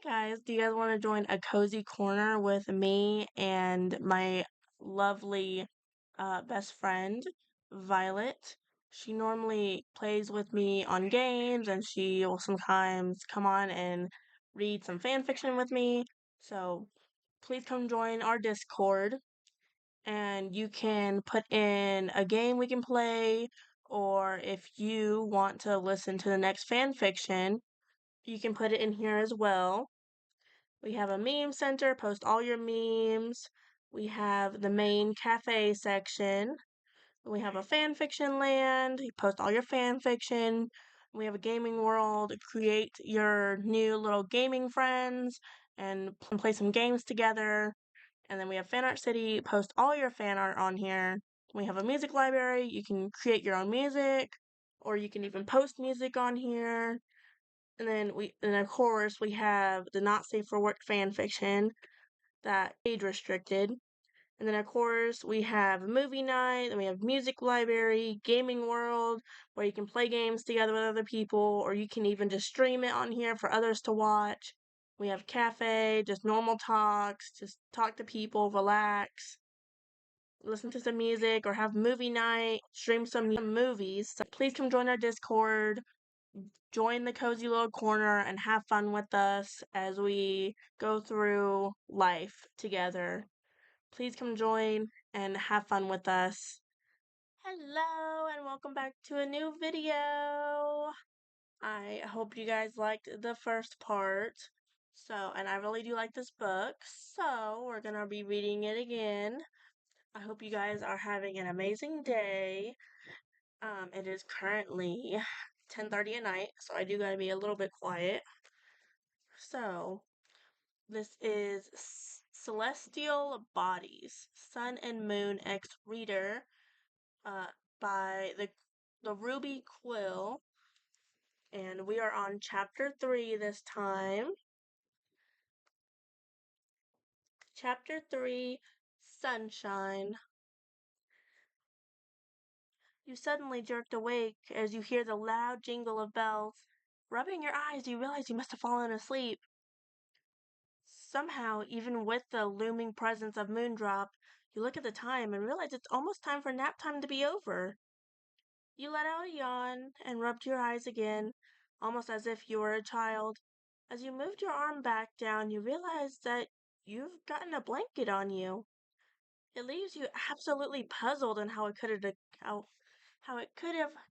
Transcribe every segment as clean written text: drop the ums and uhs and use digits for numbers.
Guys, do you guys want to join a cozy corner with me and my lovely best friend, Violet? She normally plays with me on games and she will sometimes come on and read some fan fiction with me. So please come join our Discord and you can put in a game we can play, or if you want to listen to the next fan fiction, you can put it in here as well. We have a meme center, post all your memes. We have the main cafe section. We have a fan fiction land, you post all your fan fiction. We have a gaming world, create your new little gaming friends and play some games together. And then we have Fan Art City, post all your fan art on here. We have a music library, you can create your own music, or you can even post music on here. And of course we have the not safe for work fan fiction that age restricted. And then of course we have movie night, then we have music library, gaming world, where you can play games together with other people, or you can even just stream it on here for others to watch. We have cafe, just normal talks, just talk to people, relax, listen to some music, or have movie night, stream some movies. So please come join our Discord, join the cozy little corner, and have fun with us as we go through life together. Please come join and have fun with us. Hello, and welcome back to a new video. I hope you guys liked the first part. And I really do like this book, so we're gonna be reading it again. I hope you guys are having an amazing day. It is currently 10:30 at night, so I do gotta be a little bit quiet. So, this is Celestial Bodies, Sun and Moon X Reader, by the Ruby Quill, and we are on chapter 3 this time. Chapter 3, Sunshine. You suddenly jerked awake as you hear the loud jingle of bells. Rubbing your eyes, you realize you must have fallen asleep. Somehow, even with the looming presence of Moondrop, you look at the time and realize it's almost time for nap time to be over. You let out a yawn and rubbed your eyes again, almost as if you were a child. As you moved your arm back down, you realize that you've gotten a blanket on you. It leaves you absolutely puzzled on how it could have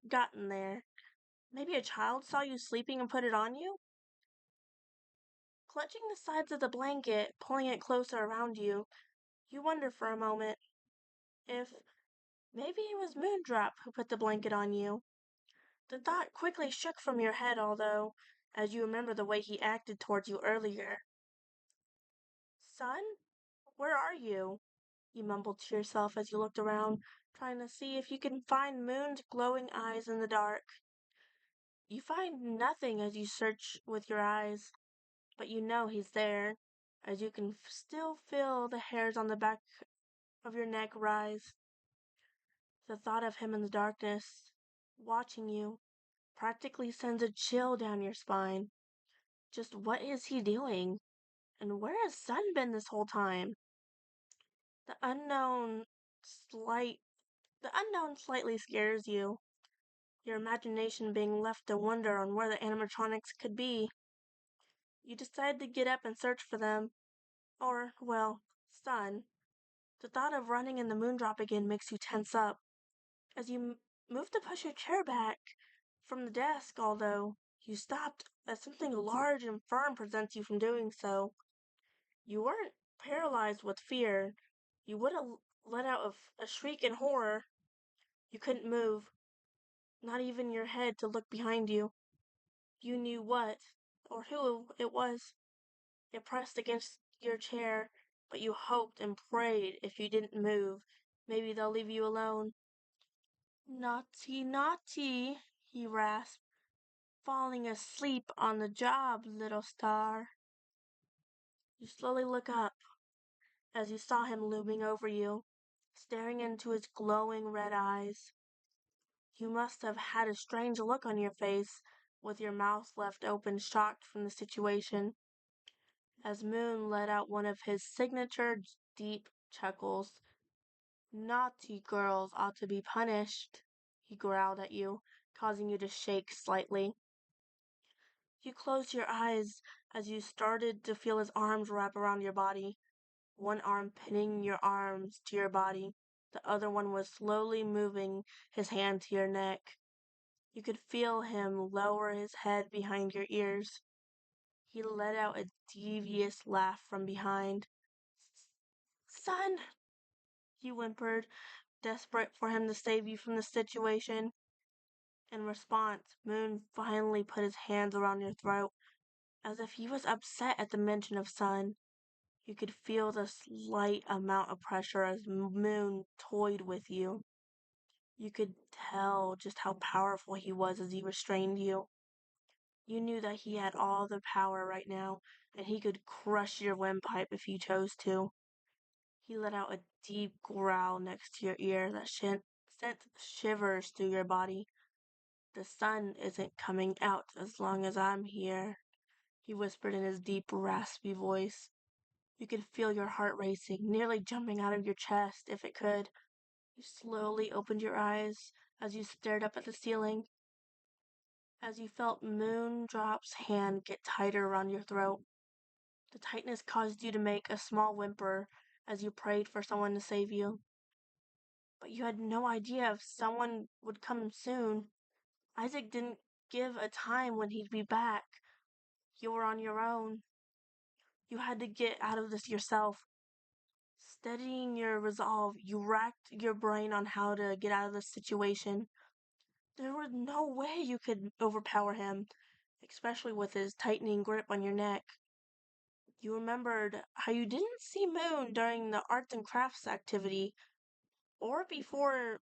gotten there. Maybe a child saw you sleeping and put it on you? Clutching the sides of the blanket, pulling it closer around you, you wonder for a moment if maybe it was Moondrop who put the blanket on you. The thought quickly shook from your head, although, as you remember the way he acted towards you earlier. Son, where are you? You mumbled to yourself as you looked around, trying to see if you can find Moon's glowing eyes in the dark. You find nothing as you search with your eyes, but you know he's there, as you can still feel the hairs on the back of your neck rise. The thought of him in the darkness, watching you, practically sends a chill down your spine. Just what is he doing? And where has Sun been this whole time? The unknown slight the unknown slightly scares you, your imagination being left to wonder on where the animatronics could be. You decide to get up and search for them. Or, well, Sun. The thought of running in the Moondrop again makes you tense up. As you move to push your chair back from the desk, although you stopped as something large and firm prevents you from doing so. You weren't paralyzed with fear. You would have let out a shriek in horror. You couldn't move, not even your head to look behind you. You knew what, or who it was. It pressed against your chair, but you hoped and prayed if you didn't move, maybe they'll leave you alone. Naughty, naughty, he rasped. Falling asleep on the job, little star. You slowly look up as you saw him looming over you, staring into his glowing red eyes. You must have had a strange look on your face, with your mouth left open, shocked from the situation. as Moon let out one of his signature deep chuckles. Naughty girls ought to be punished, he growled at you, causing you to shake slightly. You closed your eyes as you started to feel his arms wrap around your body, one arm pinning your arms to your body. The other one was slowly moving his hand to your neck. You could feel him lower his head behind your ears. He let out a devious laugh from behind. Son, you whimpered, desperate for him to save you from the situation. In response, Moon finally put his hands around your throat, as if he was upset at the mention of Sun. You could feel the slight amount of pressure as Moon toyed with you. You could tell just how powerful he was as he restrained you. You knew that he had all the power right now, and he could crush your windpipe if he chose to. He let out a deep growl next to your ear that sent shivers through your body. The sun isn't coming out as long as I'm here, he whispered in his deep, raspy voice. You could feel your heart racing, nearly jumping out of your chest if it could. You slowly opened your eyes as you stared up at the ceiling. As you felt Moondrop's hand get tighter around your throat, the tightness caused you to make a small whimper as you prayed for someone to save you. But you had no idea if someone would come soon. Isaac didn't give a time when he'd be back. You were on your own. You had to get out of this yourself. Steadying your resolve, you racked your brain on how to get out of this situation. There was no way you could overpower him, especially with his tightening grip on your neck. You remembered how you didn't see Moon during the arts and crafts activity, or before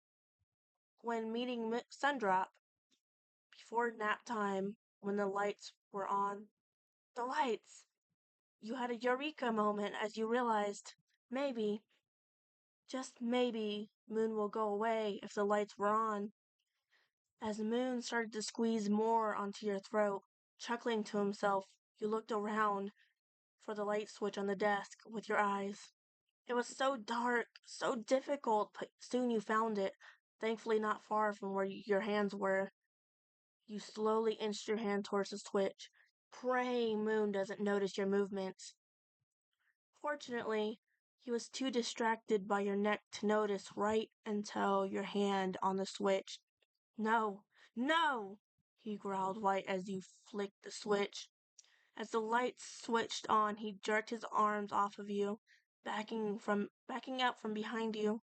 when meeting Sundrop, before nap time when the lights were on. The lights! You had a eureka moment as you realized, maybe, just maybe, Moon will go away if the lights were on. As Moon started to squeeze more onto your throat, chuckling to himself, you looked around for the light switch on the desk with your eyes. It was so dark, so difficult, but soon you found it, thankfully not far from where your hands were. You slowly inched your hand towards the switch, praying Moon doesn't notice your movements. Fortunately, he was too distracted by your neck to notice right until your hand on the switch. No, no, he growled white as you flicked the switch. As the lights switched on, he jerked his arms off of you, backing out from behind you.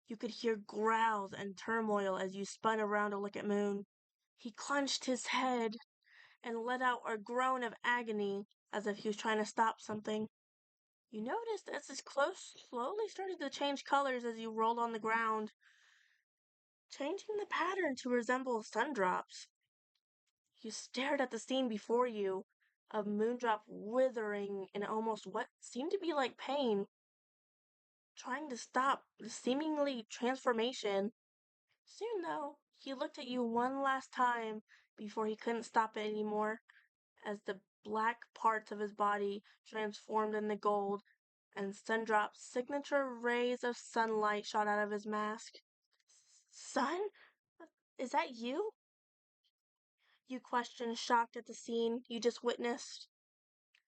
You could hear growls and turmoil as you spun around to look at Moon. He clenched his head and let out a groan of agony as if he was trying to stop something. You noticed as his clothes slowly started to change colors as you rolled on the ground, changing the pattern to resemble Sundrop's. You stared at the scene before you, of Moondrop withering in almost what seemed to be like pain, trying to stop the seemingly transformation. Soon, though, he looked at you one last time before he couldn't stop it anymore, as the black parts of his body transformed into gold, and Sundrop's signature rays of sunlight shot out of his mask. Son? Is that you? You questioned, shocked at the scene you just witnessed.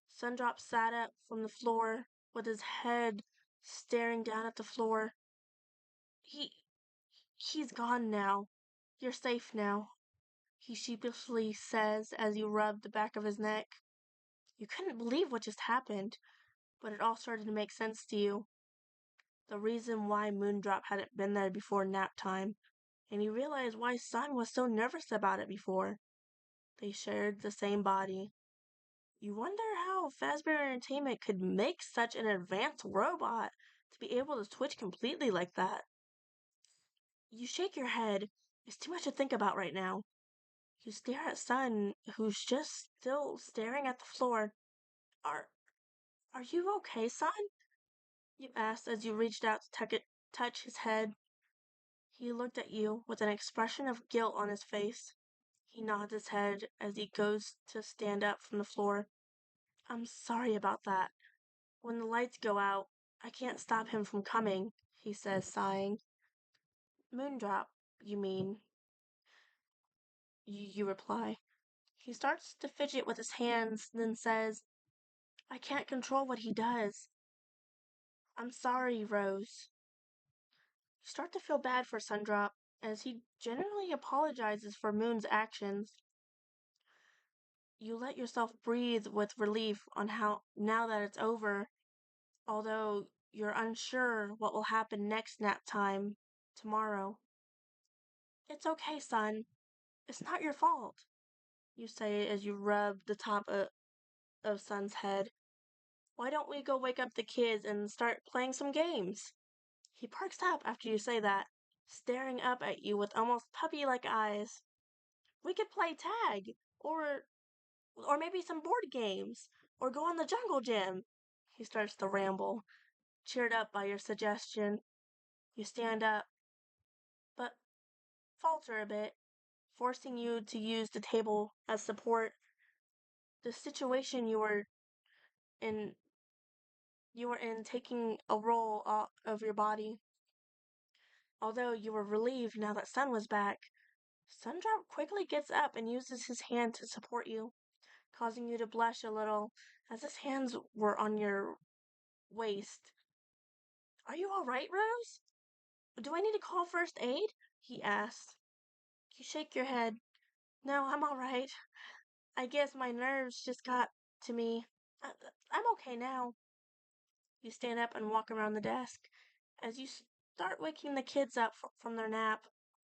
Sundrop sat up from the floor with his head staring down at the floor. He's gone now. You're safe now, he sheepishly says as you rub the back of his neck. You couldn't believe what just happened, but it all started to make sense to you. The reason why Moondrop hadn't been there before nap time, and you realized why Sun was so nervous about it before. They shared the same body. You wonder how Fazbear Entertainment could make such an advanced robot to be able to switch completely like that. You shake your head. It's too much to think about right now. You stare at Sun, who's just still staring at the floor. Are are you okay, Sun? You asked as you reached out to touch his head. He looked at you with an expression of guilt on his face. He nods his head as he goes to stand up from the floor. I'm sorry about that. When the lights go out, I can't stop him from coming, he says, sighing. Moondrop, you mean? You reply. He starts to fidget with his hands, then says, I can't control what he does. I'm sorry, Rose. You start to feel bad for Sundrop, as he generally apologizes for Moon's actions. You let yourself breathe with relief on how now that it's over, although you're unsure what will happen next nap time tomorrow. It's okay, son. It's not your fault, you say as you rub the top of Son's head. Why don't we go wake up the kids and start playing some games? He perks up after you say that, staring up at you with almost puppy-like eyes. We could play tag, or maybe some board games, or go on the jungle gym. He starts to ramble, cheered up by your suggestion. You stand up, but falter a bit, forcing you to use the table as support. The situation in you were in taking a roll out of your body. Although you were relieved now that Sun was back, Sundrop quickly gets up and uses his hand to support you, causing you to blush a little as his hands were on your waist. Are you all right, Rose? Do I need to call first aid? He asks. You shake your head. No, I'm all right. I guess my nerves just got to me. I- I'm okay now. You stand up and walk around the desk. As you start waking the kids up from their nap,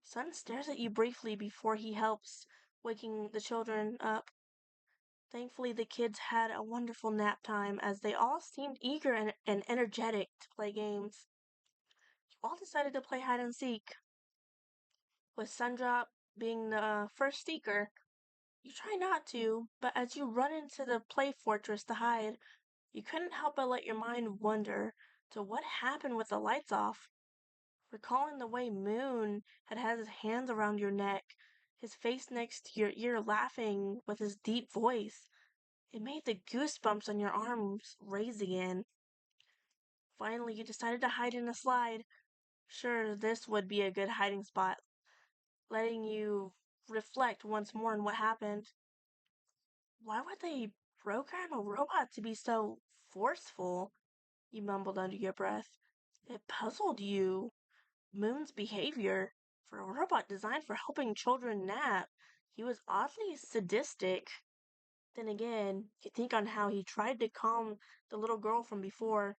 Sun stares at you briefly before he helps waking the children up. Thankfully, the kids had a wonderful nap time as they all seemed eager and energetic to play games. You all decided to play hide and seek, with Sundrop being the first seeker. You try not to, but as you run into the play fortress to hide, you couldn't help but let your mind wander to what happened with the lights off. Recalling the way Moon had his hands around your neck, his face next to your ear laughing with his deep voice, it made the goosebumps on your arms raise again. Finally, you decided to hide in a slide. Sure, this would be a good hiding spot, letting you reflect once more on what happened. Why would they program a robot to be so forceful? You mumbled under your breath. It puzzled you. Moon's behavior. For a robot designed for helping children nap, he was oddly sadistic. Then again, you think on how he tried to calm the little girl from before,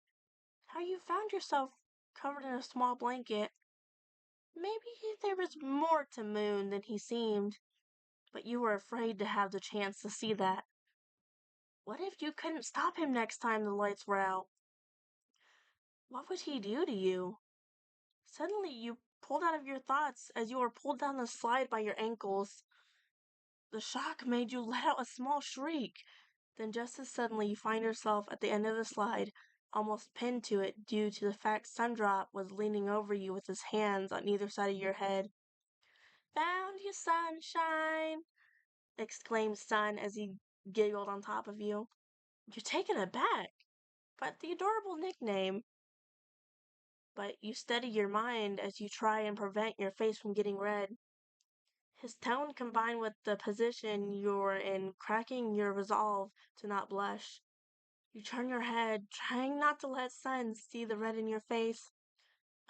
how you found yourself covered in a small blanket. Maybe there was more to Moon than he seemed, but you were afraid to have the chance to see that. What if you couldn't stop him next time the lights were out? What would he do to you? Suddenly, you pulled out of your thoughts as you were pulled down the slide by your ankles. The shock made you let out a small shriek. Then just as suddenly you find yourself at the end of the slide, almost pinned to it due to the fact Sundrop was leaning over you with his hands on either side of your head. Found you, sunshine! Exclaimed Sun as he giggled on top of you. You're taken aback, but the adorable nickname. But you steady your mind as you try and prevent your face from getting red. His tone combined with the position you're in cracking your resolve to not blush. You turn your head, trying not to let Sun see the red in your face.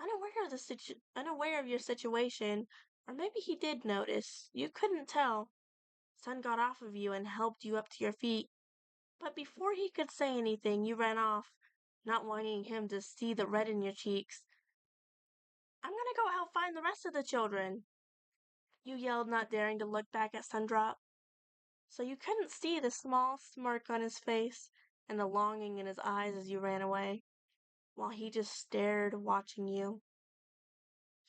Unaware of your situation, or maybe he did notice. You couldn't tell. Sun got off of you and helped you up to your feet. But before he could say anything, you ran off, not wanting him to see the red in your cheeks. I'm gonna go help find the rest of the children, you yelled, not daring to look back at Sundrop. So you couldn't see the small smirk on his face and the longing in his eyes as you ran away, while he just stared, watching you.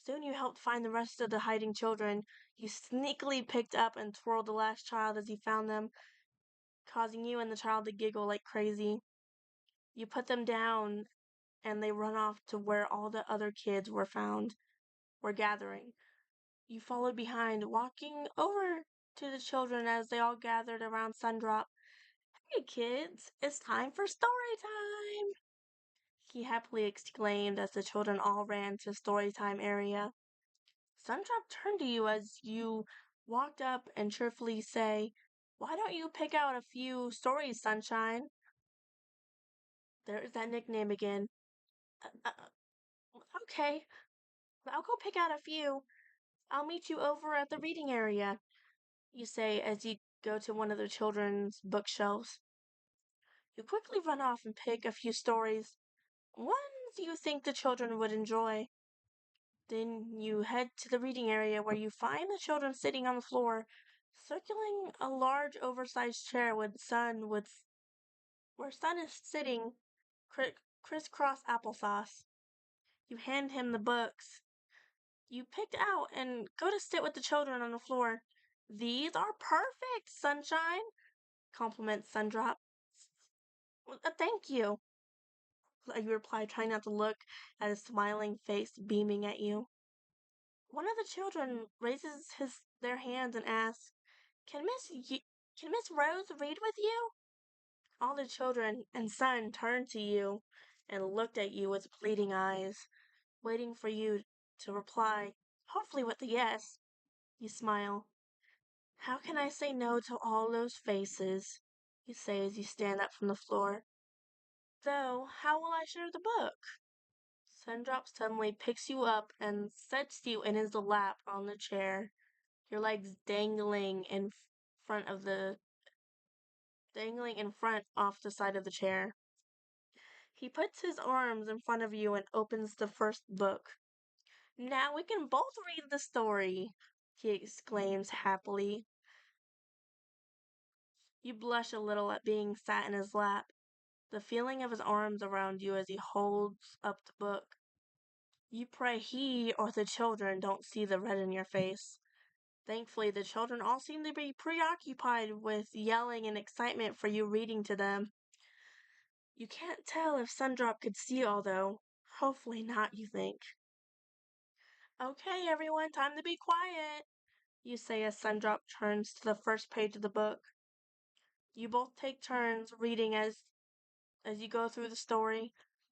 Soon you helped find the rest of the hiding children. You sneakily picked up and twirled the last child as you found them, causing you and the child to giggle like crazy. You put them down, and they run off to where all the other kids were gathering. You followed behind, walking over to the children as they all gathered around Sundrop. Hey kids, it's time for story time! He happily exclaimed as the children all ran to story time area. Sundrop turned to you as you walked up and cheerfully say, "Why don't you pick out a few stories, Sunshine?" There's that nickname again. Okay, I'll go pick out a few. I'll meet you over at the reading area, you say as you go to one of the children's bookshelves. You quickly run off and pick a few stories, ones you think the children would enjoy. Then you head to the reading area where you find the children sitting on the floor, circling a large oversized chair where Sun is sitting crisscross applesauce. You hand him the books you picked out and go to sit with the children on the floor. "These are perfect, Sunshine," compliments Sundrop. Thank you," you reply, trying not to look at his smiling face beaming at you. One of the children raises their hand and asks, Can Miss Rose read with you?" All the children and Sun turned to you and looked at you with pleading eyes, waiting for you to reply, hopefully with a yes. You smile. "How can I say no to all those faces?" you say as you stand up from the floor. "Though, how will I share the book?" Sundrop suddenly picks you up and sets you in his lap on the chair, your legs front of the dangling in front off the side of the chair. He puts his arms in front of you and opens the first book. "Now we can both read the story," he exclaims happily. You blush a little at being sat in his lap, the feeling of his arms around you as he holds up the book. You pray he or the children don't see the red in your face. Thankfully, the children all seem to be preoccupied with yelling in excitement for you reading to them. You can't tell if Sundrop could see all, though. Hopefully not, you think. "Okay, everyone, time to be quiet," you say as Sundrop turns to the first page of the book. You both take turns reading as you go through the story,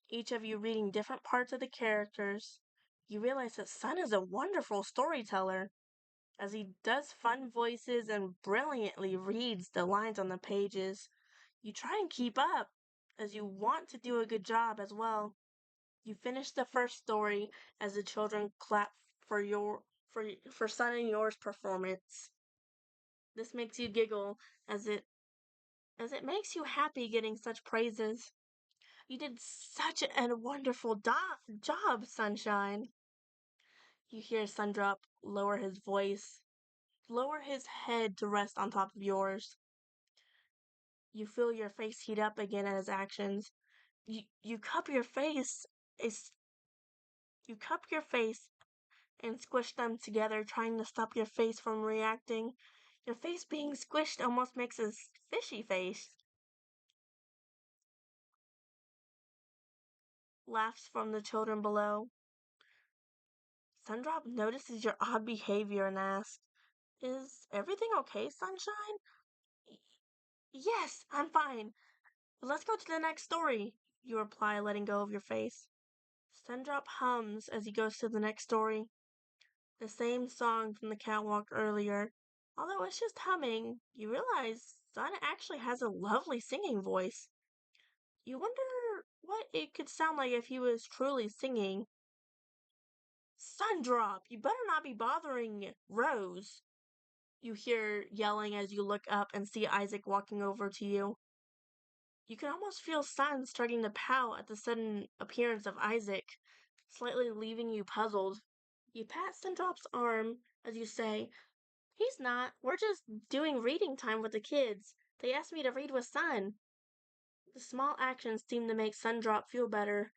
each of you reading different parts of the characters. You realize that Sun is a wonderful storyteller, as he does fun voices and brilliantly reads the lines on the pages. You try and keep up, as you want to do a good job as well. You finish the first story as the children clap for Sun and yours performance. This makes you giggle as it makes you happy getting such praises. "You did such a wonderful job, Sunshine." You hear Sundrop lower his head to rest on top of yours. You feel your face heat up again at his actions. You cup your face is you cup your face and squish them together, trying to stop your face from reacting. Your face being squished almost makes a fishy face. Laughs from the children below. Sundrop notices your odd behavior and asks, "Is everything okay, Sunshine?" "Y- Yes, I'm fine. Let's go to the next story," you reply, letting go of your face. Sundrop hums as he goes to the next story. The same song from the catwalk earlier. Although it's just humming, you realize Sun actually has a lovely singing voice. You wonder what it could sound like if he was truly singing. "Sundrop, you better not be bothering Rose," you hear yelling as you look up and see Isaac walking over to you. You can almost feel Sun starting to pout at the sudden appearance of Isaac, slightly leaving you puzzled. You pat Sundrop's arm as you say, "He's not. We're just doing reading time with the kids. They asked me to read with Sun." The small actions seem to make Sundrop feel better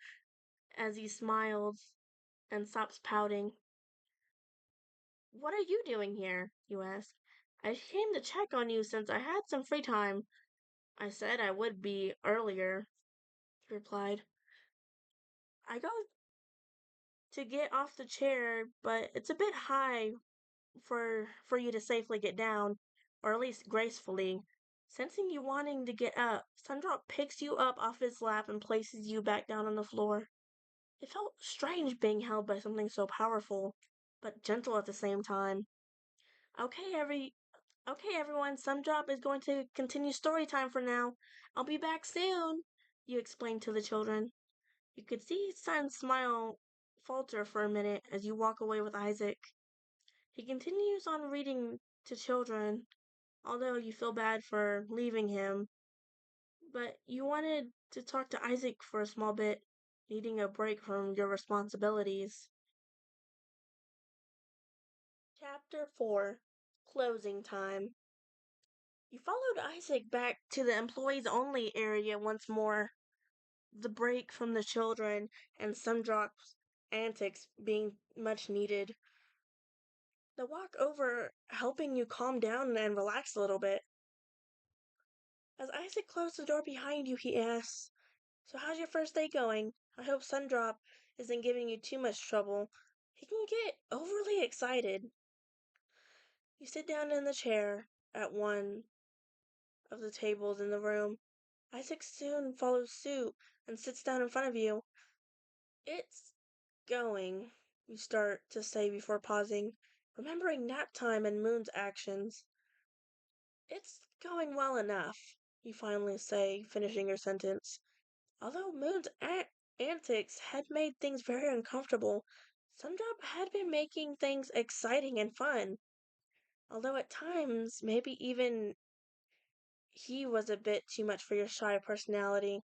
as he smiles and stops pouting. "What are you doing here?" you ask. "I came to check on you since I had some free time." "I said I would be earlier," he replied. "I go to get off the chair, but it's a bit high for you to safely get down, or at least gracefully. Sensing you wanting to get up, Sundrop picks you up off his lap and places you back down on the floor. It felt strange being held by something so powerful, but gentle at the same time. Okay, everyone, Sundrop is going to continue story time for now. I'll be back soon, you explained to the children. You could see Sun's smile falter for a minute as you walk away with Isaac. He continues on reading to children, although you feel bad for leaving him. But you wanted to talk to Isaac for a small bit, needing a break from your responsibilities. Chapter 4 Closing Time. You followed Isaac back to the employees only area once more, the break from the children and Sundrop's antics being much needed. The walk over helping you calm down and relax a little bit. As Isaac closed the door behind you, he asks, "So how's your first day going? I hope Sundrop isn't giving you too much trouble. He can get overly excited." You sit down in the chair at one of the tables in the room. Isaac soon follows suit and sits down in front of you. "It's going," you start to say before pausing, remembering nap time and Moon's actions. "It's going well enough," you finally say, finishing your sentence. Although Moon's antics had made things very uncomfortable, Sundrop had been making things exciting and fun. Although at times, maybe even he was a bit too much for your shy personality.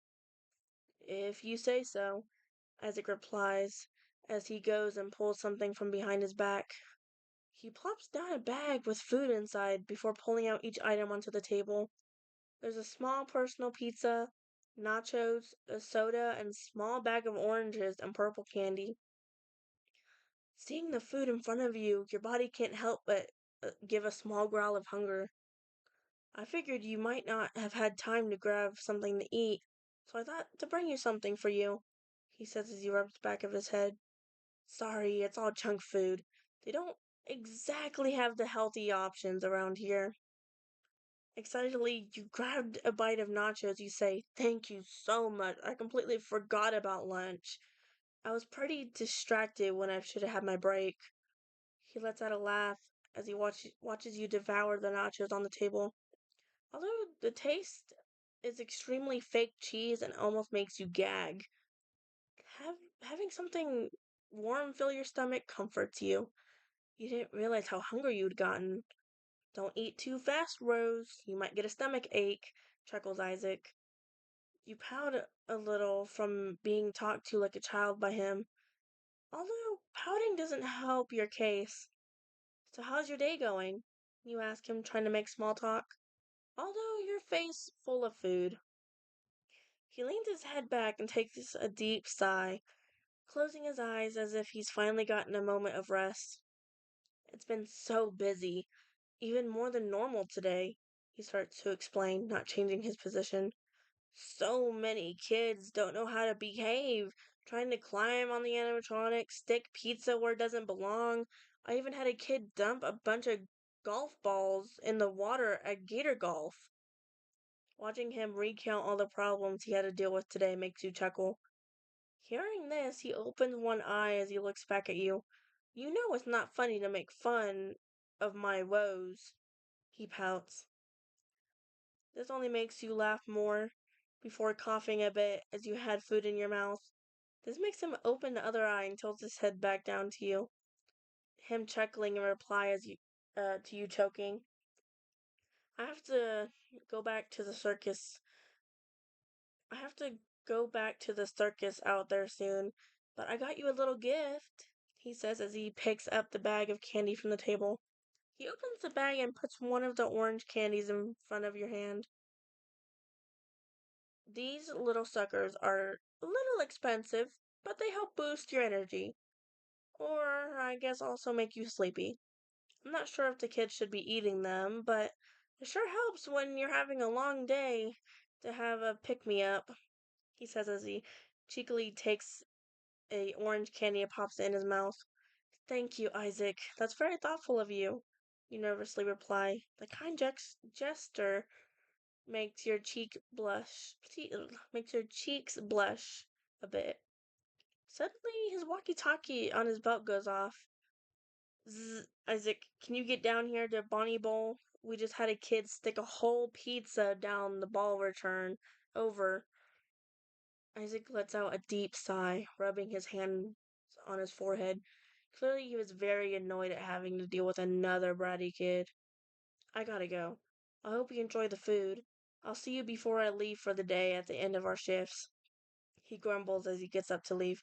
"If you say so," Isaac replies, as he goes and pulls something from behind his back. He plops down a bag with food inside before pulling out each item onto the table. There's a small personal pizza, nachos, a soda, and a small bag of oranges and purple candy. Seeing the food in front of you, your body can't help but give a small growl of hunger. "I figured you might not have had time to grab something to eat, so I thought to bring you something for you," he says as he rubs the back of his head. "Sorry, it's all junk food. They don't exactly have the healthy options around here." Excitedly, you grabbed a bite of nachos. You say, "Thank you so much. I completely forgot about lunch. I was pretty distracted when I should have had my break." He lets out a laugh as he watches you devour the nachos on the table. Although the taste is extremely fake cheese and almost makes you gag. Having something warm fill your stomach comforts you. You didn't realize how hungry you'd gotten. "Don't eat too fast, Rose. You might get a stomach ache," chuckles Isaac. You pout a little from being talked to like a child by him. Although pouting doesn't help your case. "So how's your day going?" you ask him, trying to make small talk, although your face full of food. He leans his head back and takes a deep sigh, closing his eyes as if he's finally gotten a moment of rest. "It's been so busy, even more than normal today," he starts to explain, not changing his position. "So many kids don't know how to behave, trying to climb on the animatronic, stick pizza where it doesn't belong. I even had a kid dump a bunch of golf balls in the water at Gator Golf." Watching him recount all the problems he had to deal with today makes you chuckle. Hearing this, he opens one eye as he looks back at you. "You know it's not funny to make fun of my woes," he pouts. This only makes you laugh more, before coughing a bit as you had food in your mouth. This makes him open the other eye and tilts his head back down to you, him chuckling in reply to you choking. I have to go back to the circus. I have to go back to the circus out there soon, but I got you a little gift," he says as he picks up the bag of candy from the table. He opens the bag and puts one of the orange candies in front of your hand. "These little suckers are a little expensive, but they help boost your energy. Or, I guess, also make you sleepy. I'm not sure if the kids should be eating them, but it sure helps when you're having a long day to have a pick-me-up," he says as he cheekily takes a orange candy and pops it in his mouth. "Thank you, Isaac. That's very thoughtful of you," you nervously reply. The kind gesture makes your makes your cheeks blush a bit. Suddenly, his walkie-talkie on his belt goes off. Zzz, Isaac, can you get down here to Bonnie Bowl? We just had a kid stick a whole pizza down the ball return. Over. Isaac lets out a deep sigh, rubbing his hand on his forehead. Clearly, he was very annoyed at having to deal with another bratty kid. I gotta go. I hope you enjoy the food. I'll see you before I leave for the day at the end of our shifts. He grumbles as he gets up to leave.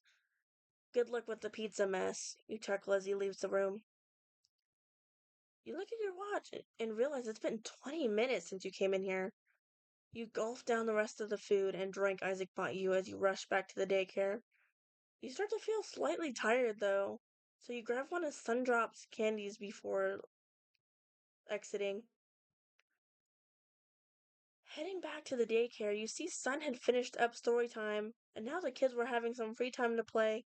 Good luck with the pizza mess, you chuckle as he leaves the room. You look at your watch and realize it's been 20 minutes since you came in here. You gulp down the rest of the food and drink Isaac bought you as you rush back to the daycare. You start to feel slightly tired, though, so you grab one of Sundrop's candies before exiting. Heading back to the daycare, you see Sun had finished up story time, and now the kids were having some free time to play.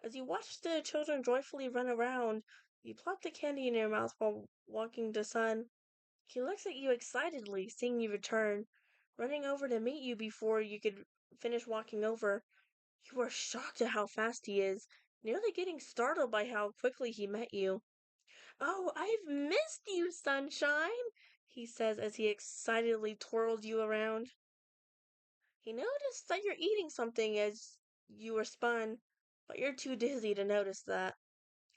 As you watch the children joyfully run around, you plop the candy in your mouth while walking to Sun. He looks at you excitedly, seeing you return, running over to meet you before you could finish walking over. You are shocked at how fast he is, nearly getting startled by how quickly he met you. Oh, I've missed you, sunshine, he says as he excitedly twirls you around. He noticed that you're eating something as you were spun, but you're too dizzy to notice that.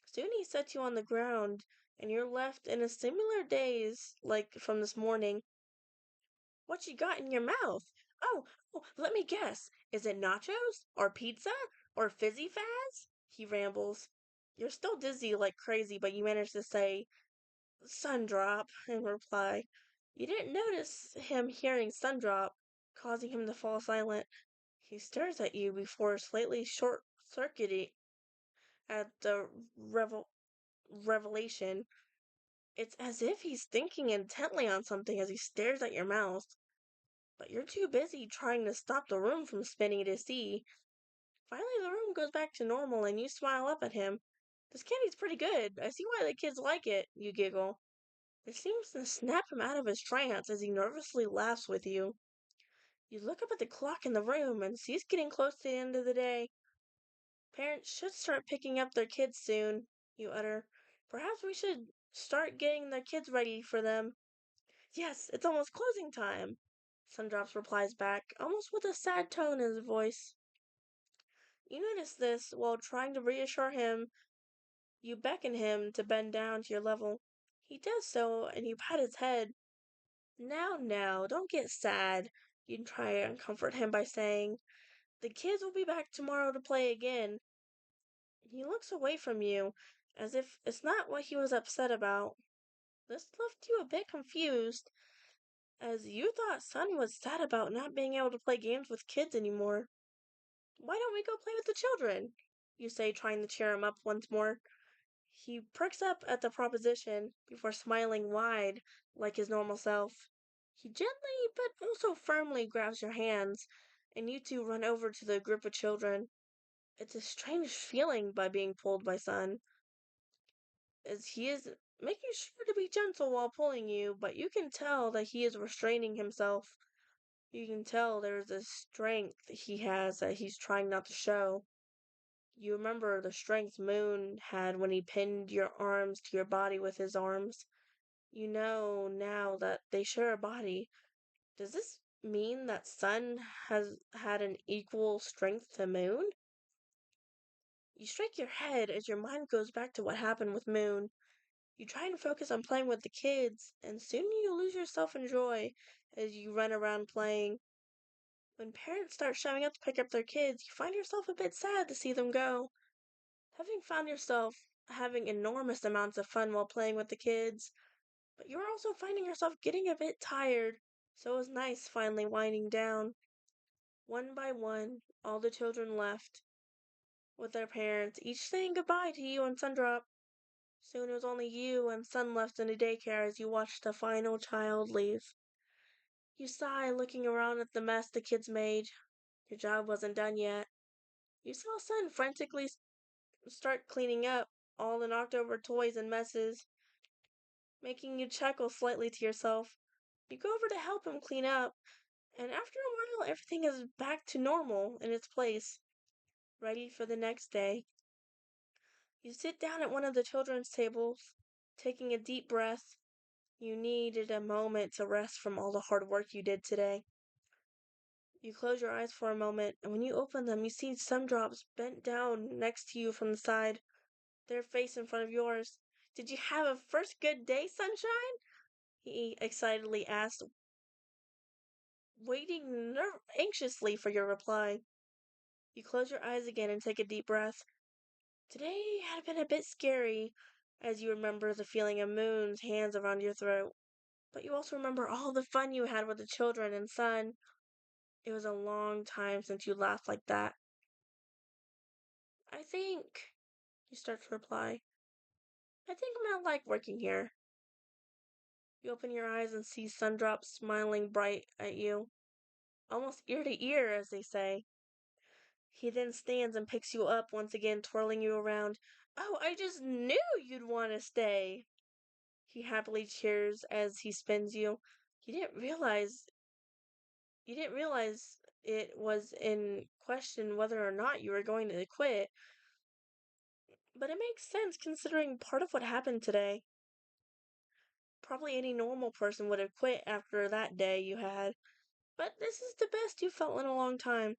Soon he sets you on the ground, and you're left in a similar daze like from this morning. What you got in your mouth? Oh, let me guess. Is it nachos? Or pizza? Or fizzy fazz? He rambles. You're still dizzy like crazy, but you manage to say, Sundrop, in reply. You didn't notice him hearing Sundrop, causing him to fall silent. He stares at you before slightly short-circuiting at the revelation. It's as if he's thinking intently on something as he stares at your mouth. But you're too busy trying to stop the room from spinning to see. Finally, the room goes back to normal and you smile up at him. This candy's pretty good. I see why the kids like it, you giggle. It seems to snap him out of his trance as he nervously laughs with you. You look up at the clock in the room and see it's getting close to the end of the day. Parents should start picking up their kids soon, you utter. Perhaps we should start getting their kids ready for them. Yes, it's almost closing time, Sundrops replies back, almost with a sad tone in his voice. You notice this while trying to reassure him. You beckon him to bend down to your level. He does so, and you pat his head. Now, don't get sad. You try and comfort him by saying, the kids will be back tomorrow to play again. He looks away from you, as if it's not what he was upset about. This left you a bit confused, as you thought Sun was sad about not being able to play games with kids anymore. Why don't we go play with the children? You say, trying to cheer him up once more. He perks up at the proposition before smiling wide, like his normal self. He gently but also firmly grabs your hands, and you two run over to the group of children. It's a strange feeling by being pulled by Sun, as he is making sure to be gentle while pulling you, but you can tell that he is restraining himself. You can tell there's a strength he has that he's trying not to show. You remember the strength Moon had when he pinned your arms to your body with his arms. You know now that they share a body. Does this mean that Sun has had an equal strength to Moon? You shake your head as your mind goes back to what happened with Moon. You try and focus on playing with the kids, and soon you lose yourself in joy as you run around playing. When parents start showing up to pick up their kids, you find yourself a bit sad to see them go. Having found yourself having enormous amounts of fun while playing with the kids, but you're also finding yourself getting a bit tired, so it was nice finally winding down. One by one, all the children left, with their parents, each saying goodbye to you and Sundrop. Soon it was only you and Sun left in the daycare as you watched the final child leave. You sigh, looking around at the mess the kids made. Your job wasn't done yet. You saw Sun frantically start cleaning up all the knocked over toys and messes, making you chuckle slightly to yourself. You go over to help him clean up, and after a while, everything is back to normal in its place, ready for the next day. You sit down at one of the children's tables, taking a deep breath. You needed a moment to rest from all the hard work you did today. You close your eyes for a moment, and when you open them, you see Sundrops bent down next to you from the side, their face in front of yours. Did you have a first good day, Sunshine? He excitedly asked, waiting anxiously for your reply. You close your eyes again and take a deep breath. Today had been a bit scary, as you remember the feeling of Moon's hands around your throat. But you also remember all the fun you had with the children and Sun. It was a long time since you laughed like that. I think, you start to reply, I think I might like working here. You open your eyes and see Sundrop smiling bright at you, almost ear to ear, as they say. He then stands and picks you up, once again twirling you around. Oh, I just knew you'd want to stay. He happily cheers as he spins you. You didn't realize it was in question whether or not you were going to quit, but it makes sense considering part of what happened today. Probably any normal person would have quit after that day you had, but this is the best you've felt in a long time.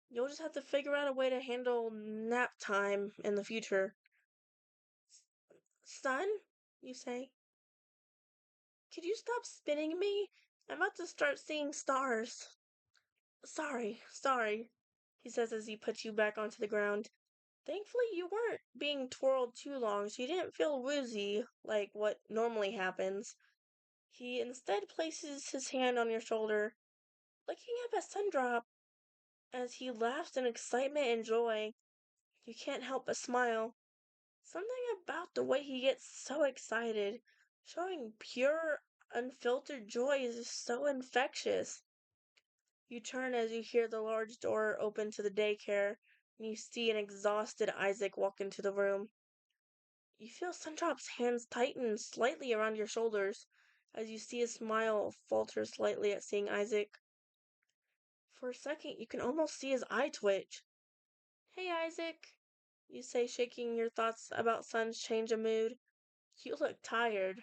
You'll just have to figure out a way to handle nap time in the future. Son, you say, could you stop spinning me? I'm about to start seeing stars. Sorry, he says as he puts you back onto the ground. Thankfully, you weren't being twirled too long, so you didn't feel woozy like what normally happens. He instead places his hand on your shoulder, looking up at Sundrop as he laughs in excitement and joy. You can't help but smile. Something about the way he gets so excited, showing pure, unfiltered joy, is so infectious. You turn as you hear the large door open to the daycare, and you see an exhausted Isaac walk into the room. You feel Sundrop's hands tighten slightly around your shoulders as you see a smile falter slightly at seeing Isaac. For a second, you can almost see his eye twitch. Hey, Isaac, you say, shaking your thoughts about Sun's change of mood. You look tired.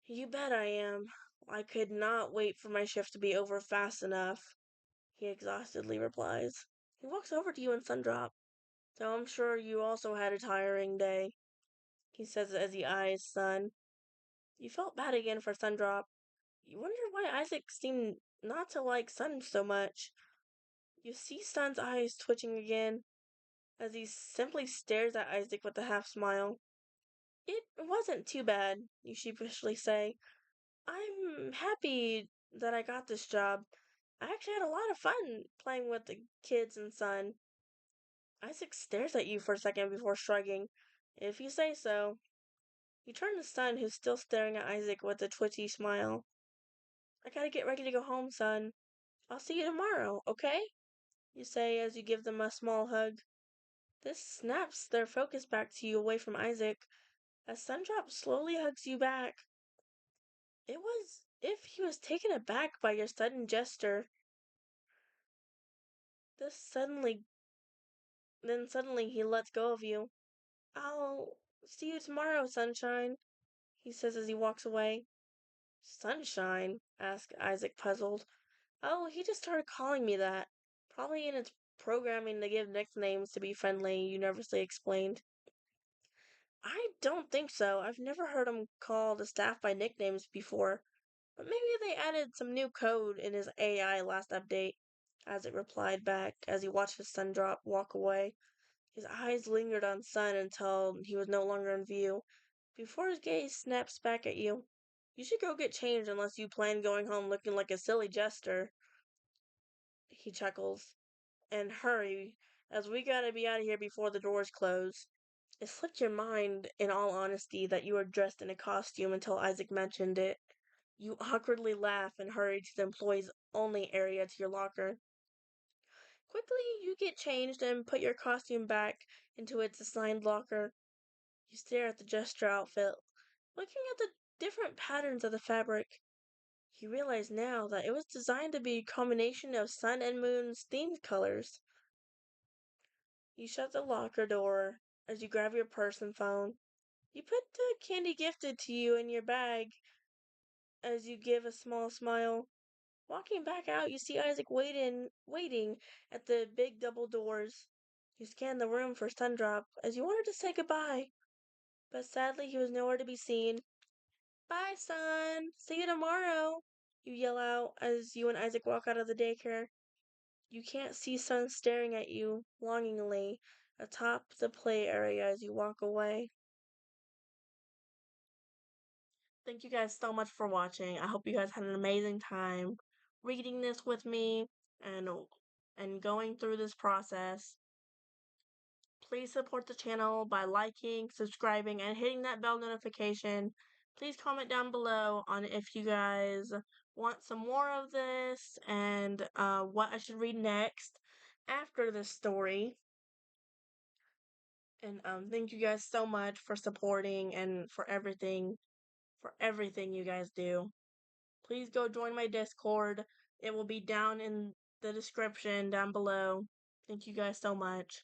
You bet I am. I could not wait for my shift to be over fast enough, he exhaustedly replies. He walks over to you and Sundrop. So I'm sure you also had a tiring day, he says as he eyes Sun. You felt bad again for Sundrop. You wonder why Isaac seemed not to like Sun so much. You see Sun's eyes twitching again as he simply stares at Isaac with a half smile. It wasn't too bad, you sheepishly say. I'm happy that I got this job. I actually had a lot of fun playing with the kids and Sun. Isaac stares at you for a second before shrugging. If you say so. You turn to Sun, who's still staring at Isaac with a twitchy smile. I gotta get ready to go home, Son. I'll see you tomorrow, okay? You say as you give them a small hug. This snaps their focus back to you away from Isaac, as Sundrop slowly hugs you back. It was if he was taken aback by your sudden gesture. This suddenly Then suddenly he lets go of you. I'll see you tomorrow, Sunshine, he says as he walks away. Sunshine? Asked Isaac, puzzled. Oh, he just started calling me that. Probably in its programming to give nicknames to be friendly, you nervously explained. I don't think so. I've never heard him call the staff by nicknames before. But maybe they added some new code in his AI last update, Isaac replied back as he watched his Sundrop walk away. His eyes lingered on Sun until he was no longer in view, before his gaze snaps back at you. You should go get changed unless you plan going home looking like a silly jester, he chuckles. And hurry, as we gotta be out of here before the doors close. It slipped your mind, in all honesty, that you were dressed in a costume until Isaac mentioned it. You awkwardly laugh and hurry to the employees only area to your locker. Quickly, you get changed and put your costume back into its assigned locker. You stare at the jester outfit, looking at the different patterns of the fabric. He realized now that it was designed to be a combination of sun and moon's themed colors. You shut the locker door as you grab your purse and phone. You put the candy gifted to you in your bag as you give a small smile. Walking back out, you see Isaac waiting at the big double doors. You scan the room for Sundrop as you wanted to say goodbye, but sadly he was nowhere to be seen. Bye, son. See you tomorrow. You yell out as you and Isaac walk out of the daycare. You can't see Son staring at you longingly atop the play area as you walk away. Thank you guys so much for watching. I hope you guys had an amazing time reading this with me and going through this process. Please support the channel by liking, subscribing, and hitting that bell notification. Please comment down below on if you guys want some more of this and what I should read next after this story. And thank you guys so much for supporting and for everything you guys do. Please go join my Discord. It will be down in the description down below. Thank you guys so much.